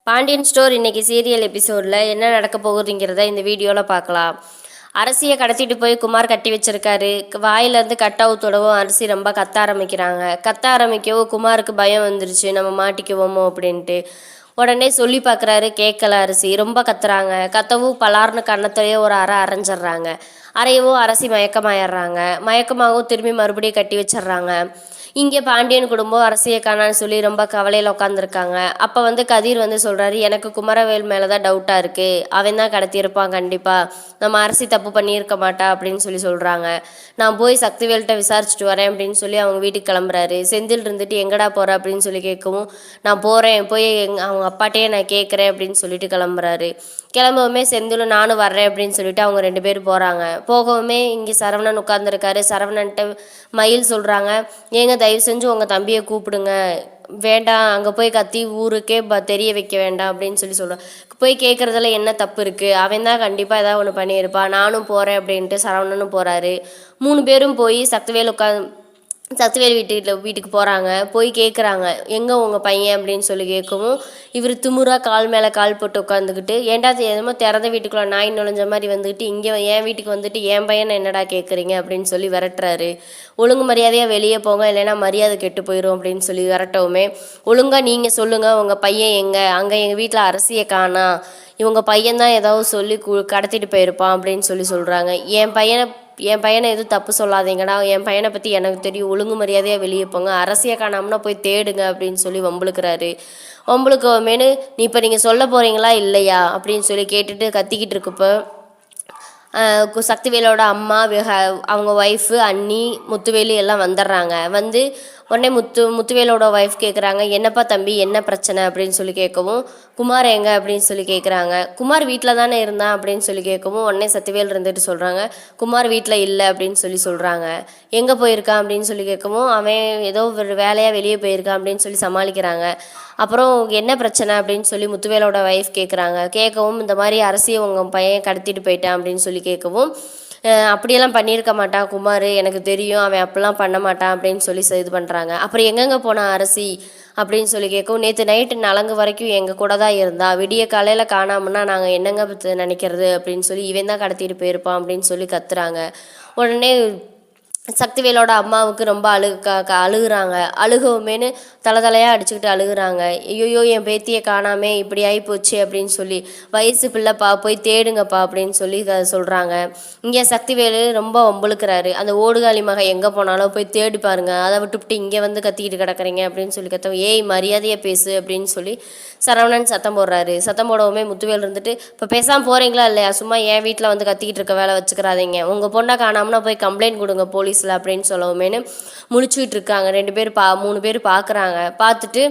Pandian store இன்னைக்கு serial எபிசோடில் என்ன நடக்க போகுதுங்கிறத இந்த வீடியோவில் பார்க்கலாம். அரசியை கடத்திட்டு போய் குமார் கட்டி வச்சிருக்காரு. வாயிலேருந்து கட் அவுத்தோடவும் அரிசி ரொம்ப கத்த ஆரம்பிக்கிறாங்க. கத்த ஆரம்பிக்கவும் குமாருக்கு பயம் வந்துருச்சு, நம்ம மாட்டிக்குவோமோ அப்படின்ட்டு. உடனே சொல்லி பார்க்குறாரு, கேட்கல. அரிசி ரொம்ப கத்துறாங்க. கத்தவும் பலார்னு கன்னத்திலேயே ஒரு அரை அரைஞ்சிட்றாங்க. அரையவும் அரசி மயக்கமாயிடுறாங்க. மயக்கமாகவும் திரும்பி மறுபடியும் கட்டி வச்சிடுறாங்க. இங்கே பாண்டியன் குடும்பம் அரசியை காணான்னு சொல்லி ரொம்ப கவலையில் உட்காந்துருக்காங்க. அப்போ கதிர் சொல்கிறாரு, எனக்கு குமரவேல் மேலே தான் டவுட்டாக இருக்குது, அவன் தான் கடத்தியிருப்பான் கண்டிப்பாக, நம்ம அரசி தப்பு பண்ணியிருக்க மாட்டா அப்படின்னு சொல்லி சொல்கிறாங்க. நான் போய் சக்திவேல்கிட்ட விசாரிச்சுட்டு வரேன் அப்படின்னு சொல்லி அவங்க வீட்டுக்கு கிளம்புறாரு. செந்தில் இருந்துட்டு எங்கடா போகிற அப்படின்னு சொல்லி கேட்கவும், நான் போகிறேன், போய் அவங்க அப்பாட்டையே நான் கேட்குறேன் அப்படின்னு சொல்லிட்டு கிளம்புறாரு. கிளம்பவுமே செந்திலும் நானும் வர்றேன் அப்படின்னு சொல்லிட்டு அவங்க 2 பேரும் போகிறாங்க. போகவுமே இங்கே சரவணன் உட்காந்துருக்காரு. சரவணன்ட்ட மயில் சொல்கிறாங்க, ஏங்க தயவு செஞ்சு உங்கள் தம்பியை கூப்பிடுங்க, வேண்டாம் அங்கே போய் கத்தி ஊருக்கே தெரிய வைக்க வேண்டாம் அப்படின்னு சொல்லி சொல்கிறேன். போய் கேட்குறதுல என்ன தப்பு இருக்குது, அவன் தான் கண்டிப்பாக ஏதாவது ஒன்று பண்ணியிருப்பான், நானும் போகிறேன் அப்படின்ட்டு சரவணனும் போகிறாரு. 3 பேரும் போய் சக்திவேல் வீட்டுக்கு போகிறாங்க. போய் கேட்குறாங்க, எங்கே உங்கள் பையன் அப்படின்னு சொல்லி கேட்கவும், இவர் திமுறா கால் மேலே கால் போட்டு உட்காந்துக்கிட்டு, ஏன்டா என்னமோ திறந்த வீட்டுக்குள்ளே நாய் நுழைஞ்ச மாதிரி வந்துக்கிட்டு இங்கே என் வீட்டுக்கு வந்துட்டு என் பையனை என்னடா கேட்குறீங்க அப்படின்னு சொல்லி விரட்டுறாரு. ஒழுங்கு மரியாதையாக வெளியே போங்க, இல்லைன்னா மரியாதை கெட்டு போயிடும் அப்படின்னு சொல்லி விரட்டவுமே, ஒழுங்காக நீங்கள் சொல்லுங்கள் உங்கள் பையன் எங்கே, அங்கே எங்கள் வீட்டில் அரசியை காணா, இவங்க பையன்தான் ஏதாவது சொல்லி கடத்திட்டு போயிருப்பான் அப்படின்னு சொல்லி சொல்கிறாங்க. என் பையனை எதுவும் தப்பு சொல்லாதீங்கடா, என் பையனை பற்றி எனக்கு தெரியும், ஒழுங்கு மரியாதையாக வெளியே போங்க, அரசியை காணாமனா போய் தேடுங்க அப்படின்னு சொல்லி வம்புழுக்கிறாரு. வம்புழுக்கமேனு, இப்போ நீங்கள் சொல்ல போகிறீங்களா இல்லையா அப்படின்னு சொல்லி கேட்டுட்டு கத்திக்கிட்டு இருக்கப்போ சக்திவேலோட அம்மா அவங்க ஒய்ஃபு அண்ணி முத்துவேலு எல்லாம் வந்துடுறாங்க. உடனே முத்துவேலோட ஒய்ஃப் கேட்குறாங்க, என்னப்பா தம்பி என்ன பிரச்சனை அப்படின்னு சொல்லி கேட்கவும், குமார் எங்க அப்படின்னு சொல்லி கேட்குறாங்க. குமார் வீட்டில் தானே இருந்தான் அப்படின்னு சொல்லி கேட்கவும், உடனே சக்திவேல் இருந்துட்டு சொல்கிறாங்க, குமார் வீட்டில் இல்லை அப்படின்னு சொல்லி சொல்கிறாங்க. எங்கே போயிருக்கான் அப்படின்னு சொல்லி கேட்கவும், அவன் ஏதோ ஒரு வேலையாக வெளியே போயிருக்கான் அப்படின்னு சொல்லி சமாளிக்கிறாங்க. அப்புறம் என்ன பிரச்சனை அப்படின்னு சொல்லி முத்துவேலோட ஒய்ஃப் கேட்குறாங்க. கேட்கவும், இந்த மாதிரி அரசியை உங்கள் பையன் கடத்திட்டு போயிட்டான் அப்படின்னு சொல்லி கேட்கவும், அப்படியெல்லாம் பண்ணியிருக்க மாட்டான் குமார், எனக்கு தெரியும், அவன் அப்படிலாம் பண்ண மாட்டான் அப்படின்னு சொல்லி இது பண்ணுறாங்க. அப்புறம் எங்கெங்கே போனான் அரசி அப்படின்னு சொல்லி கேட்கவும், நேற்று நைட்டு நலங்கு வரைக்கும் எங்கள் கூட தான் இருந்தா, விடிய காலையில் காணாமன்னா நாங்கள் என்னங்க நினைக்கிறது அப்படின்னு சொல்லி இவன் தான் கடத்திட்டு போயிருப்பான் அப்படின்னு சொல்லி கத்துறாங்க. உடனே சக்திவேலோட அம்மாவுக்கு ரொம்ப அழுகுறாங்க. அழுகவுமேனு தலையாக அடிச்சுக்கிட்டு அழுகுறாங்க. ஐயோயோ என் பேத்தியை காணாமே இப்படி ஆகிப்போச்சு அப்படின்னு சொல்லி, வயசு பிள்ளைப்பா போய் தேடுங்கப்பா அப்படின்னு சொல்லி சொல்கிறாங்க. இங்கே சக்திவேலு ரொம்ப வம்புழுக்கிறாரு, அந்த ஓடுகாலி மகன் எங்கே போனாலும் போய் தேடி பாருங்க, அதை விட்டுவிட்டு இங்கே கத்திக்கிட்டு கிடக்குறீங்க அப்படின்னு சொல்லி ஏய் மரியாதையாக பேசு அப்படின்னு சொல்லி சரவணன் சத்தம் போடுறாரு. சத்தம் போடவுமே முத்துவேல் இருந்துட்டு, இப்போ பேசாமல் போகிறீங்களா இல்லையா, சும்மா என் வீட்டில் கத்திக்கிட்டு இருக்க வேலை வச்சுக்கிறாதீங்க, உங்கள் பொண்ணை காணாமனா போய் கம்ப்ளைண்ட் கொடுங்க போலீஸில் அப்படின்னு சொல்லவுமேனு முழிச்சுக்கிட்டு இருக்காங்க. 3 பேர் பார்க்குறாங்க. பார்த்துட்டு,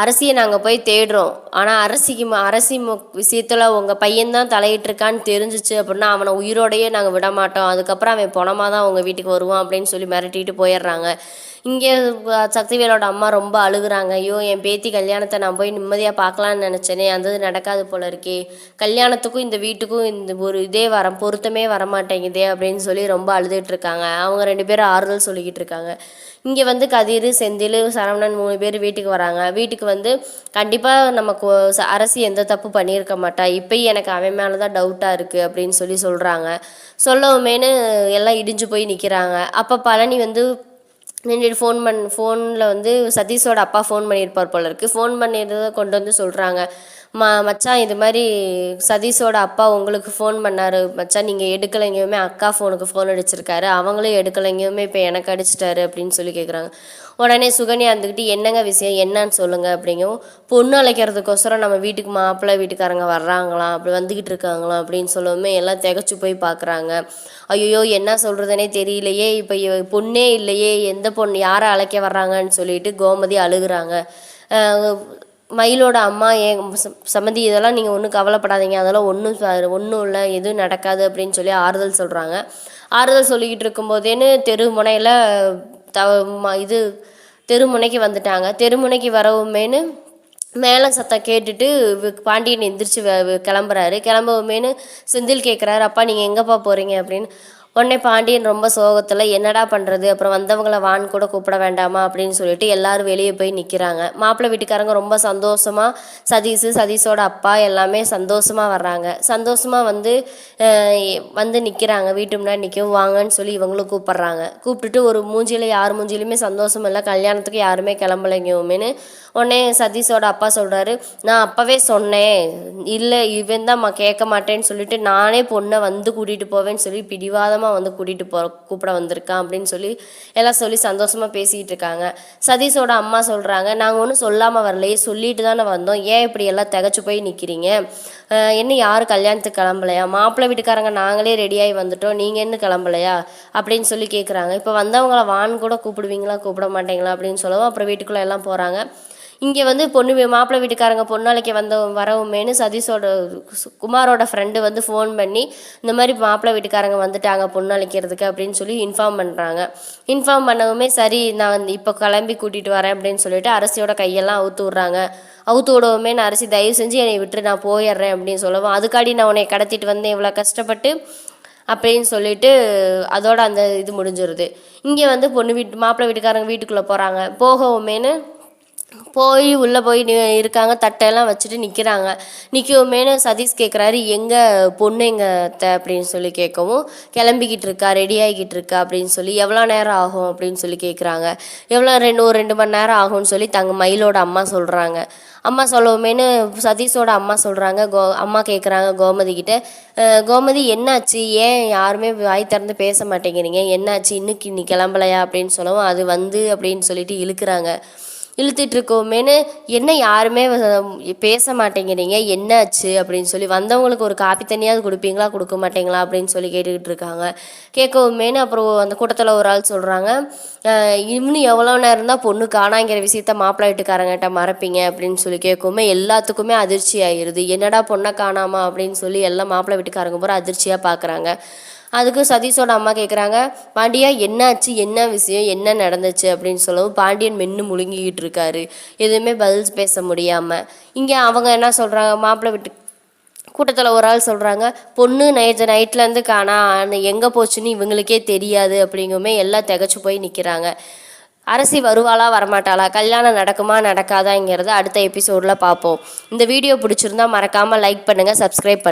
அரசியை நாங்கள் போய் தேடுறோம், ஆனால் அரசி விஷயத்தில் உங்கள் பையன்தான் தலையிட்டிருக்கான்னு தெரிஞ்சிச்சு அப்படின்னா அவனை உயிரோடையே நாங்கள் விட மாட்டோம், அதுக்கப்புறம் அவன் பணமாக தான் உங்கள் வீட்டுக்கு வருவான் அப்படின்னு சொல்லி மிரட்டிட்டு போயிடுறாங்க. இங்கே சக்திவேலோட அம்மா ரொம்ப அழுகுறாங்க. ஐயோ என் பேத்தி கல்யாணத்தை நான் போய் நிம்மதியாக பார்க்கலான்னு நினச்சேனே, அந்த நடக்காது போல இருக்கே, கல்யாணத்துக்கும் இந்த வீட்டுக்கும் இந்த ஒரு பொருத்தமே வரமாட்டேங்குதே அப்படின்னு சொல்லி ரொம்ப அழுதுகிட்டு இருக்காங்க. அவங்க 2 பேரும் ஆறுதல் சொல்லிக்கிட்டு இருக்காங்க. இங்கே கதிர் செந்தில் சரவணன் 3 பேர் வீட்டுக்கு வராங்க. வீட்டுக்கு கண்டிப்பாக நமக்கு அரசி எந்த தப்பு பண்ணியிருக்க மாட்டா, இப்போயும் எனக்கு அவன் மேலே தான் டவுட்டாக இருக்குது அப்படின்னு சொல்லி சொல்கிறாங்க. சொல்லவுமேனு எல்லாம் இடிஞ்சு போய் நிற்கிறாங்க. அப்போ பழனி நின்றுட்டு ஃபோனில் சதீஷோட அப்பா ஃபோன் பண்ணியிருப்பார் போல இருக்குது. ஃபோன் பண்ணியிருந்ததை கொண்டு சொல்கிறாங்க, மச்சான் இது மாதிரி சதீஷோட அப்பா உங்களுக்கு ஃபோன் பண்ணார் மச்சான், நீங்கள் எடுக்கலைங்கவுமே அக்கா ஃபோனுக்கு ஃபோன் அடிச்சிருக்காரு, அவங்களும் எடுக்கலைங்கவுமே இப்போ எனக்கு அடிச்சிட்டாரு அப்படின்னு சொல்லி கேட்குறாங்க. உடனே சுகன்யா இருந்துக்கிட்டு, என்னங்க விஷயம் என்னன்னு சொல்லுங்கள் அப்படிங்கவும், பொண்ணு அழைக்கிறதுக்கோசரம் நம்ம வீட்டுக்கு மாப்பிள்ளை வீட்டுக்காரங்க வர்றாங்களாம், அப்படி வந்துக்கிட்டு இருக்காங்களாம் அப்படின்னு சொல்லவுமே எல்லாம் திகச்சு போய் பார்க்குறாங்க. ஐயோ என்ன சொல்கிறதுனே தெரியலையே, இப்போ பொண்ணே இல்லையே, எந்த பொண்ணு யாரை அழைக்க வர்றாங்கன்னு சொல்லிட்டு கோமதி அழுகுறாங்க. மயிலோட அம்மா, சம்மந்தி இதெல்லாம் நீங்கள் ஒன்றும் கவலைப்படாதீங்க, அதெல்லாம் ஒன்றும் இல்லை, எதுவும் நடக்காது அப்படின்னு சொல்லி ஆறுதல் சொல்கிறாங்க. ஆறுதல் சொல்லிக்கிட்டு இருக்கும்போதேன்னு தெருமுனையில் தெருமுனைக்கு வந்துட்டாங்க. தெருமுனைக்கு வரவுமேனு மேலே சத்தம் கேட்டுட்டு பாண்டியன் எந்திரிச்சு கிளம்புறாரு. கிளம்பவுமேனு செந்தில் கேட்குறாரு, அப்பா நீங்கள் எங்கேப்பா போகிறீங்க அப்படின்னு. உடனே பாண்டியன் ரொம்ப சோகத்தில் என்னடா பண்ணுறது, அப்புறம் வந்தவங்கள வான்னு கூட கூப்பிட வேண்டாமா அப்படின்னு சொல்லிட்டு எல்லாரும் வெளியே போய் நிற்கிறாங்க. மாப்பிள்ளை வீட்டுக்காரங்க ரொம்ப சந்தோஷமாக சதீஷோட அப்பா எல்லாமே சந்தோஷமாக வர்றாங்க. சந்தோஷமாக வந்து நிற்கிறாங்க. வீட்டு முன்னாடி நிற்கவும் வாங்கன்னு சொல்லி இவங்களும் கூப்பிட்றாங்க. கூப்பிட்டுட்டு ஒரு மூஞ்சியில் யார் மூஞ்சிலையுமே சந்தோஷம் இல்லை, கல்யாணத்துக்கு யாருமே கிளம்பலைங்கவுமேனு உடனே சதீஷோட அப்பா சொல்கிறாரு, நான் அப்போவே சொன்னேன், இல்லை இவன் தான் கேட்க மாட்டேன்னு சொல்லிட்டு நானே பொண்ணை வந்து கூட்டிகிட்டு போவேன்னு சொல்லி பிடிவாதமாக வந்து கூப்பிட வந்திருக்கான் அப்படின்னு சொல்லி எல்லாம் சொல்லி சந்தோஷமாக பேசிகிட்டு இருக்காங்க. சதீஷோட அம்மா சொல்கிறாங்க, நாங்கள் ஒன்றும் சொல்லாமல் வரலையே, சொல்லிட்டு தானே வந்தோம், ஏன் இப்படி எல்லாம் திகச்சு போய் நிற்கிறீங்க, என்ன யாரும் கல்யாணத்துக்கு கிளம்பலையா, மாப்பிள்ளை வீட்டுக்காரங்க நாங்களே ரெடியாகி வந்துட்டோம், நீங்கள் என்ன கிளம்பலையா அப்படின்னு சொல்லி கேட்குறாங்க. இப்போ வந்தவங்கள வான்னு கூட கூப்பிடுவீங்களா கூப்பிட மாட்டீங்களா அப்படின்னு சொல்லவும் அப்புறம் வீட்டுக்குள்ளே எல்லாம் போகிறாங்க. இங்கே மாப்பிள்ளை வீட்டுக்காரங்க பொண்ணாளைக்கு வரவுமேனு சதீஷோட குமாரோட ஃப்ரெண்டு ஃபோன் பண்ணி இந்த மாதிரி மாப்பிள்ளை வீட்டுக்காரங்க வந்துட்டாங்க பொண்ணழைக்கிறதுக்கு அப்படின்னு சொல்லி இன்ஃபார்ம் பண்ணுறாங்க. இன்ஃபார்ம் பண்ணவுமே சரி நான் இப்போ கிளம்பி கூட்டிகிட்டு வரேன் அப்படின்னு சொல்லிட்டு அரசியோட கையெல்லாம் அவுத்து விட்றாங்க. அவுத்து விடவுமே நான் அரசி தயவு செஞ்சு என்னை விட்டு நான் போயிடுறேன் அப்படின்னு சொல்லவும், அதுக்காடி நான் உன்னை கடத்திட்டு வந்தேன் இவ்வளோ கஷ்டப்பட்டு அப்படின்னு சொல்லிட்டு அதோட அந்த இது முடிஞ்சிருது. இங்கே மாப்பிள்ளை வீட்டுக்காரங்க வீட்டுக்குள்ளே போகிறாங்க. போகவுமேனு உள்ளே போய் இருக்காங்க, தட்டையெல்லாம் வச்சுட்டு நிற்கிறாங்க. நிற்கவுமேனு சதீஷ் கேட்குறாரு, எங்கே பொண்ணு எங்கே அத்தை அப்படின்னு சொல்லி கேட்கவும், கிளம்பிக்கிட்டு இருக்கா, ரெடி ஆகிக்கிட்டு இருக்கா அப்படின்னு சொல்லி, எவ்வளோ நேரம் ஆகும் அப்படின்னு சொல்லி கேட்குறாங்க. ஒரு 2 மணி நேரம் ஆகும்னு சொல்லி மயிலோட அம்மா சொல்கிறாங்க. அம்மா சொல்லவுமேனு சதீஷோட அம்மா சொல்கிறாங்க, அம்மா கேட்குறாங்க கோமதி கிட்ட, கோமதி என்னாச்சு, ஏன் யாருமே வாய் திறந்து பேச மாட்டேங்கிறீங்க, என்னாச்சு இன்னைக்கு நீ கிளம்பலையா அப்படின்னு சொல்லவும், அது அப்படின்னு சொல்லிட்டு இழுக்கிறாங்க. இழுத்துட்டு இருக்கோமேனு என்ன யாருமே பேச மாட்டேங்கிறீங்க என்னாச்சு அப்படின்னு சொல்லி, வந்தவங்களுக்கு ஒரு காப்பி தண்ணியாவது கொடுப்பீங்களா கொடுக்க மாட்டீங்களா அப்படின்னு சொல்லி கேட்டுக்கிட்டு இருக்காங்க. கேட்கவுமேனு அப்புறம் அந்த கூட்டத்தில் ஒரு ஆள் சொல்கிறாங்க, இன்னும் எவ்வளோ நேரம் தான் பொண்ணு காணாங்கிற விஷயத்த மாப்பிள்ளை வீட்டுக்காரங்கிட்ட மறப்பீங்க அப்படின்னு சொல்லி கேட்கவுமே எல்லாத்துக்குமே அதிர்ச்சி ஆயிடுது. என்னடா பொண்ணை காணாமா அப்படின்னு சொல்லி எல்லாம் மாப்பிள்ளை வீட்டுக்காரங்க பூரா அதிர்ச்சியாக பார்க்குறாங்க. அதுக்கு சதீஷோட அம்மா கேட்குறாங்க, பாண்டியா என்னாச்சு, என்ன விஷயம், என்ன நடந்துச்சு அப்படின்னு சொல்லவும் பாண்டியன் மென்று முழுங்கிக்கிட்டு இருக்காரு, எதுவுமே பதில் பேச முடியாமல். இங்கே அவங்க என்ன சொல்கிறாங்க, மாப்பிள்ளை வீட்டு கூட்டத்தில் ஒரு ஆள் சொல்கிறாங்க, பொண்ணு நைட்லேருந்து காணா, எங்கே போச்சுன்னு இவங்களுக்கே தெரியாது அப்படிங்குமே எல்லாம் திகச்சு போய் நிற்கிறாங்க. அரசி வருவாளா வரமாட்டாளா, கல்யாணம் நடக்குமா நடக்காதாங்கிறத அடுத்த எபிசோடில் பார்ப்போம். இந்த வீடியோ பிடிச்சிருந்தா மறக்காமல் லைக் பண்ணுங்கள், சப்ஸ்கிரைப் பண்ணுங்கள்.